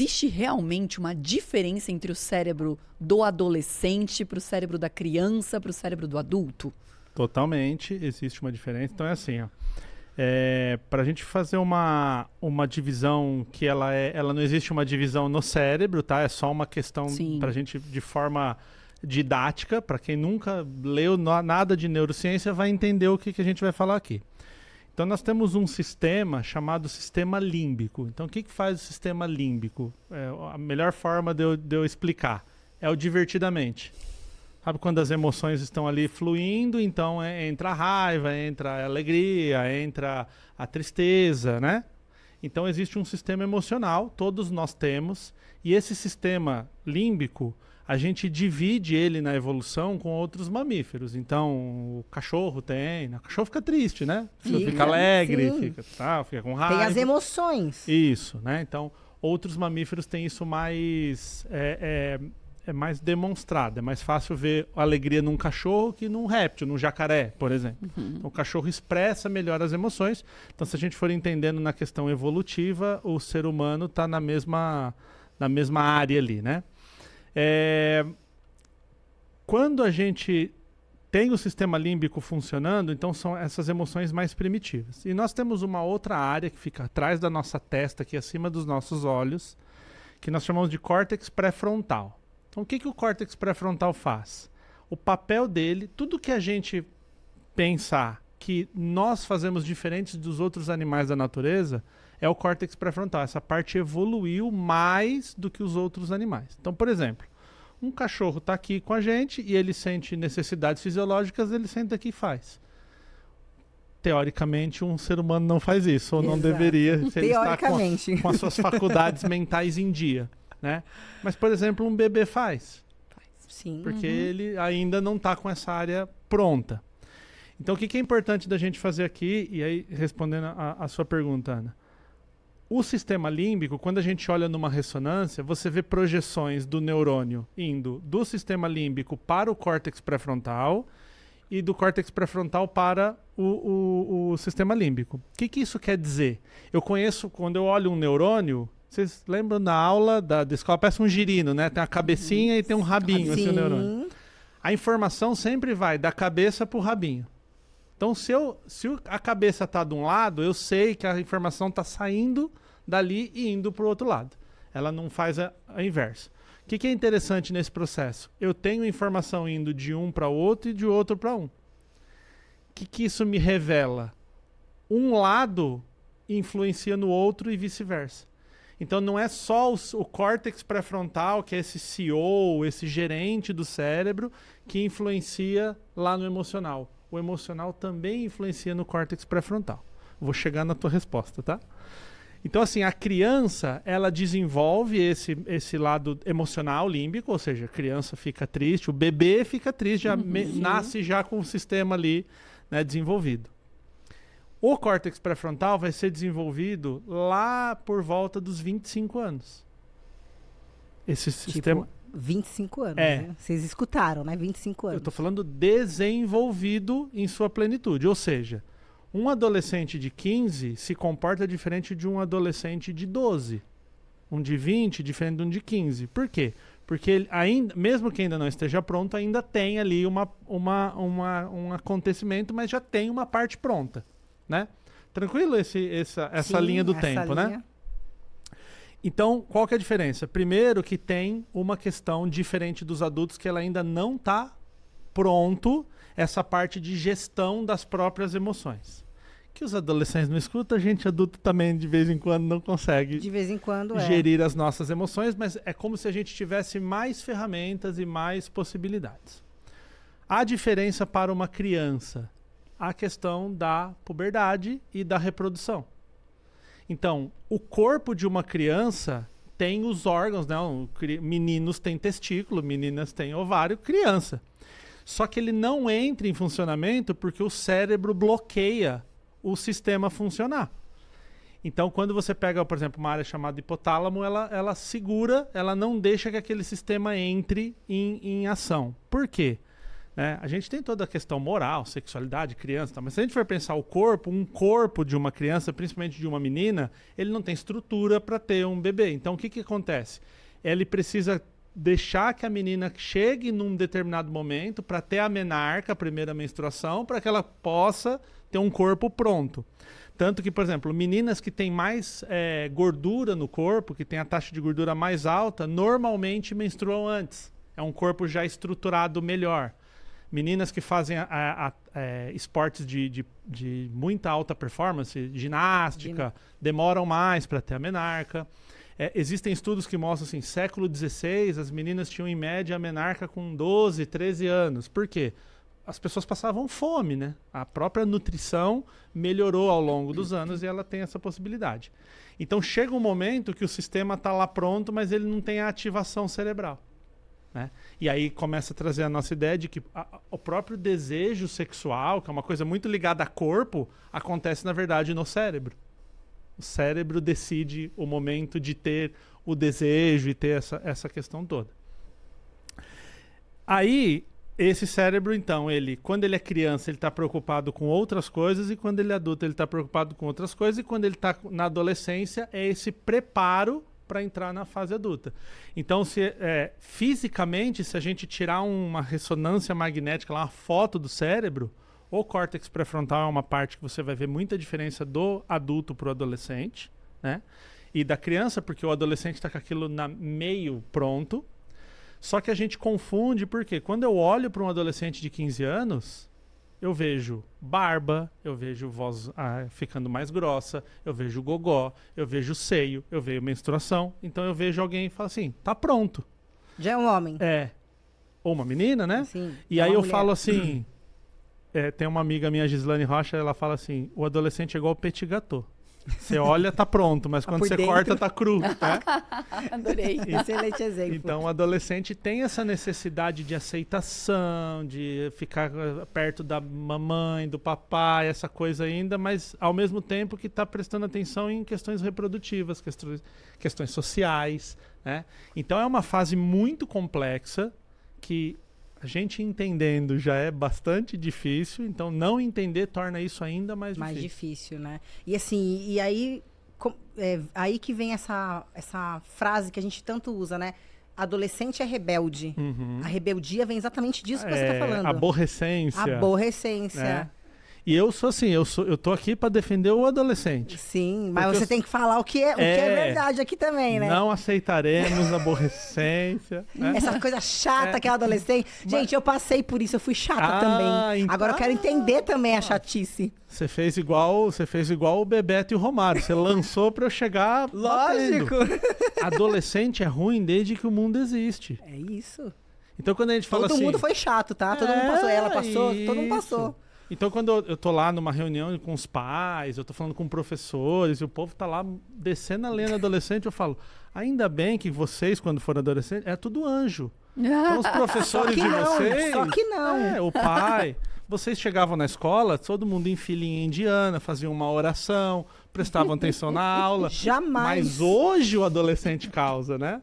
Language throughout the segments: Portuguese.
existe realmente uma diferença entre o cérebro do adolescente para o cérebro da criança, para o cérebro do adulto? Totalmente, existe uma diferença. Então é assim, ó. Para a gente fazer uma divisão que ela não existe uma divisão no cérebro, tá? É só uma questão para a gente de forma didática, para quem nunca leu nada de neurociência vai entender o que a gente vai falar aqui. Então nós temos um sistema chamado sistema límbico. Então o que faz o sistema límbico? A melhor forma de eu explicar é o divertidamente. Sabe quando as emoções estão ali fluindo, então entra a raiva, entra a alegria, entra a tristeza, né? Então existe um sistema emocional, todos nós temos, e esse sistema límbico, a gente divide ele na evolução com outros mamíferos. Então o cachorro tem, o cachorro fica triste, né? Fica alegre, fica com raiva. Tem as emoções. Isso, né? Então outros mamíferos têm isso mais... É mais demonstrado, é mais fácil ver alegria num cachorro que num réptil, num jacaré, por exemplo. Então, o cachorro expressa melhor as emoções. Então, se a gente for entendendo na questão evolutiva, o ser humano está na mesma área ali, né? Quando a gente tem o sistema límbico funcionando, então são essas emoções mais primitivas. E nós temos uma outra área que fica atrás da nossa testa, aqui acima dos nossos olhos, que nós chamamos de córtex pré-frontal. Então, o que o córtex pré-frontal faz? O papel dele, tudo que a gente pensar que nós fazemos diferentes dos outros animais da natureza, é o córtex pré-frontal. Essa parte evoluiu mais do que os outros animais. Então, por exemplo, um cachorro está aqui com a gente e ele sente necessidades fisiológicas, ele senta aqui e faz. Teoricamente, um ser humano não faz isso, ou não deveria, se ele está com as suas faculdades mentais em dia. Né? Mas, por exemplo, um bebê faz. Sim. Porque ele ainda não está com essa área pronta. Então, o que é importante da gente fazer aqui, e aí respondendo a sua pergunta, Ana, o sistema límbico, quando a gente olha numa ressonância, você vê projeções do neurônio indo do sistema límbico para o córtex pré-frontal e do córtex pré-frontal para o sistema límbico. O que isso quer dizer? Eu conheço, quando eu olho um neurônio, vocês lembram na aula da escola? Parece um girino, né? Tem a cabecinha e tem um rabinho, assim, o neurônio. A informação sempre vai da cabeça para o rabinho. Então, se a cabeça está de um lado, eu sei que a informação está saindo dali e indo para o outro lado. Ela não faz a inversa. O que é interessante nesse processo? Eu tenho informação indo de um para outro e de outro para um. O que isso me revela? Um lado influencia no outro e vice-versa. Então não é só o córtex pré-frontal, que é esse CEO, esse gerente do cérebro, que influencia lá no emocional. O emocional também influencia no córtex pré-frontal. Vou chegar na tua resposta, tá? Então, assim, a criança, ela desenvolve esse lado emocional límbico, ou seja, a criança fica triste, o bebê fica triste, nasce já com o sistema ali, né, desenvolvido. O córtex pré-frontal vai ser desenvolvido lá por volta dos 25 anos. Esse sistema... 25 anos, né? Vocês escutaram, né? 25 anos. Eu estou falando desenvolvido em sua plenitude. Ou seja, um adolescente de 15 se comporta diferente de um adolescente de 12. Um de 20 diferente de um de 15. Por quê? Porque ele ainda, mesmo que ainda não esteja pronto, ainda tem ali um acontecimento, mas já tem uma parte pronta. Né? Tranquilo essa linha do tempo, né? Então, qual que é a diferença? Primeiro que tem uma questão diferente dos adultos, que ela ainda não está pronto, essa parte de gestão das próprias emoções. Que os adolescentes não escutam, a gente adulto também de vez em quando não consegue gerir as nossas emoções, mas é como se a gente tivesse mais ferramentas e mais possibilidades. A diferença para uma criança, a questão da puberdade e da reprodução. Então, o corpo de uma criança tem os órgãos, né? Meninos têm testículo, meninas têm ovário, criança. Só que ele não entra em funcionamento porque o cérebro bloqueia o sistema funcionar. Então, quando você pega, por exemplo, uma área chamada hipotálamo, ela segura, ela não deixa que aquele sistema entre em ação. Por quê? né? A gente tem toda a questão moral, sexualidade, criança, tá? Mas se a gente for pensar o corpo, um corpo de uma criança, principalmente de uma menina, ele não tem estrutura para ter um bebê. Então, o que acontece? Ele precisa deixar que a menina chegue num determinado momento para ter a menarca, a primeira menstruação, para que ela possa ter um corpo pronto. Tanto que, por exemplo, meninas que têm mais gordura no corpo, que têm a taxa de gordura mais alta, normalmente menstruam antes. É um corpo já estruturado melhor. Meninas que fazem esportes de muita alta performance, ginástica, demoram mais para ter a menarca. Existem estudos que mostram assim, século XVI, as meninas tinham em média a menarca com 12, 13 anos. Por quê? As pessoas passavam fome, né? A própria nutrição melhorou ao longo dos anos e ela tem essa possibilidade. Então chega um momento que o sistema está lá pronto, mas ele não tem a ativação cerebral, né? E aí começa a trazer a nossa ideia de que o próprio desejo sexual, que é uma coisa muito ligada a corpo, acontece na verdade no cérebro. O cérebro decide o momento de ter o desejo e ter essa questão toda. Aí, esse cérebro, então, quando ele é criança, ele está preocupado com outras coisas, e quando ele é adulto, ele está preocupado com outras coisas, e quando ele está na adolescência, é esse preparo para entrar na fase adulta. Então, fisicamente, se a gente tirar uma ressonância magnética, uma foto do cérebro, o córtex pré-frontal é uma parte que você vai ver muita diferença do adulto para o adolescente, né? E da criança, porque o adolescente está com aquilo meio pronto. Só que a gente confunde, porque quando eu olho para um adolescente de 15 anos, eu vejo barba, eu vejo voz ficando mais grossa, eu vejo gogó, eu vejo seio, eu vejo menstruação. Então eu vejo alguém e falo assim, tá pronto. Já é um homem. Ou uma menina, né? Sim, e aí eu falo assim... tem uma amiga minha, Gislane Rocha, ela fala assim, o adolescente é igual o petit gâteau. Você olha, tá pronto, mas quando você corta, tá cru. Né? Adorei. Excelente exemplo. Então, o adolescente tem essa necessidade de aceitação, de ficar perto da mamãe, do papai, essa coisa ainda, mas ao mesmo tempo que está prestando atenção em questões reprodutivas, questões sociais, né? Então, é uma fase muito complexa que... a gente entendendo já é bastante difícil, então não entender torna isso ainda mais difícil. Mais difícil, né? E assim, aí que vem essa frase que a gente tanto usa, né? Adolescente é rebelde. A rebeldia vem exatamente disso que você está falando. Aborrecência. Aborrecência. Né? E eu sou assim, eu tô aqui para defender o adolescente. Sim, mas você tem que falar o que é verdade aqui também, né? Não aceitaremos aborrecência. Né? Essa coisa chata que é o adolescente. Gente, eu passei por isso, eu fui chata também. Então... Agora eu quero entender também a chatice. Você fez igual o Bebeto e o Romário. Você lançou para eu chegar. Lógico. Adolescente é ruim desde que o mundo existe. É isso. Então quando a gente fala assim... Todo mundo foi chato, tá? Todo mundo passou, ela passou, todo mundo passou. Então, quando eu tô lá numa reunião com os pais, eu tô falando com professores, e o povo tá lá descendo a lenha adolescente, eu falo, ainda bem que vocês, quando forem adolescentes, é tudo anjo. Então, os professores de vocês... Só que não. O pai... Vocês chegavam na escola, todo mundo em filinha indiana, faziam uma oração, prestavam atenção na aula. Jamais. Mas hoje o adolescente causa, né?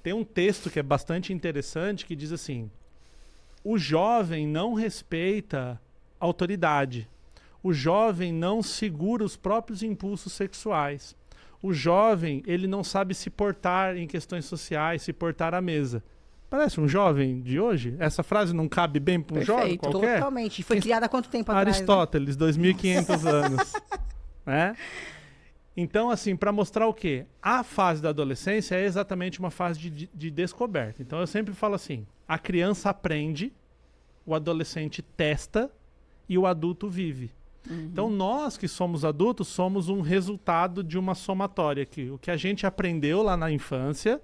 Tem um texto que é bastante interessante, que diz assim, o jovem não respeita... autoridade. O jovem não segura os próprios impulsos sexuais. O jovem, ele não sabe se portar em questões sociais, se portar à mesa. Parece um jovem de hoje? Essa frase não cabe bem para um jovem qualquer? Totalmente. Foi criada há quanto tempo atrás? Aristóteles, né? 2.500 anos. Né? Então, assim, para mostrar o quê? A fase da adolescência é exatamente uma fase de descoberta. Então, eu sempre falo assim, a criança aprende, o adolescente testa, e o adulto vive. Então, nós que somos adultos, somos um resultado de uma somatória aqui. O que a gente aprendeu lá na infância,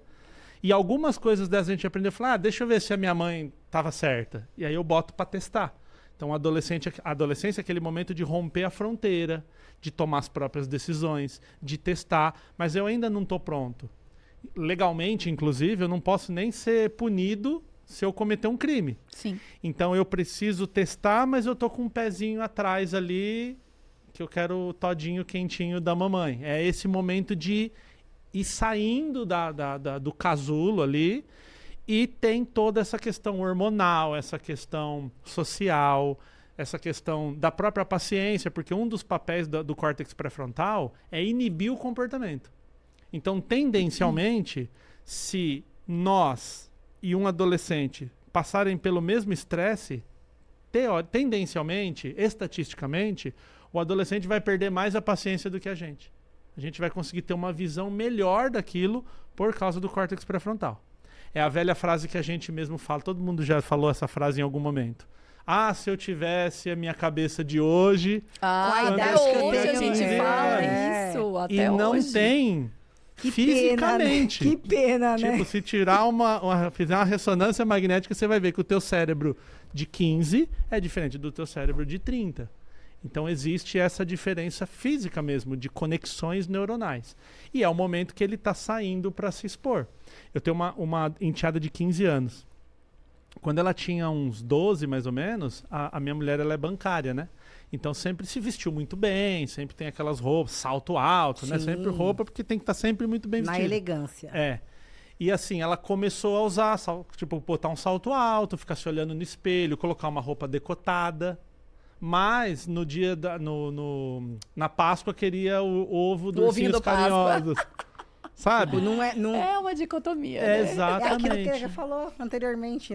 e algumas coisas dessas a gente aprendeu, falar, deixa eu ver se a minha mãe estava certa. E aí eu boto para testar. Então, a adolescência é aquele momento de romper a fronteira, de tomar as próprias decisões, de testar, mas eu ainda não estou pronto. Legalmente, inclusive, eu não posso nem ser punido se eu cometer um crime. Sim. Então eu preciso testar, mas eu tô com um pezinho atrás ali, que eu quero o todinho quentinho da mamãe. É esse momento de ir saindo do casulo ali E tem toda essa questão hormonal, essa questão social, essa questão da própria paciência, porque um dos papéis do córtex pré-frontal é inibir o comportamento. Então, tendencialmente, se nós e um adolescente passarem pelo mesmo estresse, tendencialmente, estatisticamente, o adolescente vai perder mais a paciência do que a gente. A gente vai conseguir ter uma visão melhor daquilo por causa do córtex pré-frontal. É a velha frase que a gente mesmo fala, todo mundo já falou essa frase em algum momento. Ah, se eu tivesse a minha cabeça de hoje... até hoje a gente fala isso, até e não hoje. Tem que fisicamente. Pena, né? Que pena, né? Tipo, se tirar fizer uma ressonância magnética, você vai ver que o teu cérebro de 15 é diferente do teu cérebro de 30. Então existe essa diferença física mesmo, de conexões neuronais. E é o momento que ele está saindo para se expor. Eu tenho uma enteada de 15 anos. Quando ela tinha uns 12, mais ou menos, a minha mulher ela é bancária, né? Então sempre se vestiu muito bem, sempre tem aquelas roupas, salto alto, né? Sempre roupa, porque tem que estar sempre muito bem vestido. Na elegância. É. E assim, ela começou a usar, tipo, botar um salto alto, ficar se olhando no espelho, colocar uma roupa decotada. Mas no dia na Páscoa queria o ovo dos ursinhos carinhosos. Sabe? Não é É uma dicotomia, É, né? exatamente. É aquilo que você falou anteriormente, né?